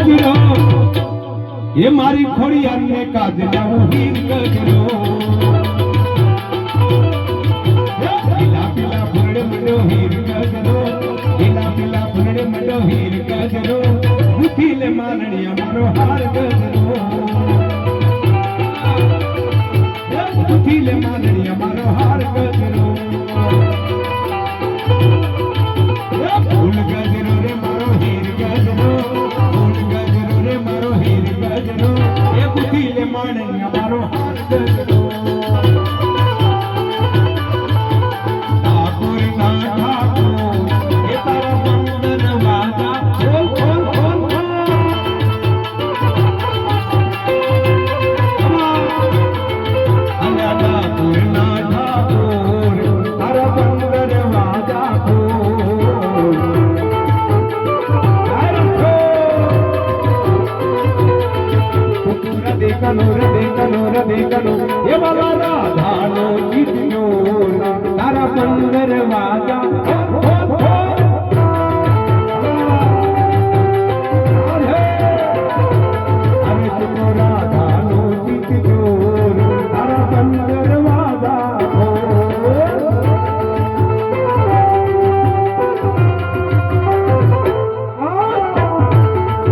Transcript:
ગજરો એ મારી ખોડિયારને કાજલાવો હીર ગજરો પીલા પીલા ફૂલડે મંડો હીર ગજરો પીલા પીલા ફૂલડે મંડો હીર ગજરો ગુથી લે મારણિયા મારો હાર ગજરો ગુથી લે મારણિયા મારો હાર ગજરો ફૂલ ગજરો રે મારો હીર ગજરો ફૂલ ગજરો રે મારો હીર ગજરો એ ગુથી લે મારણિયા મારો હાર ગજરો देखनो ये वाला राधा नो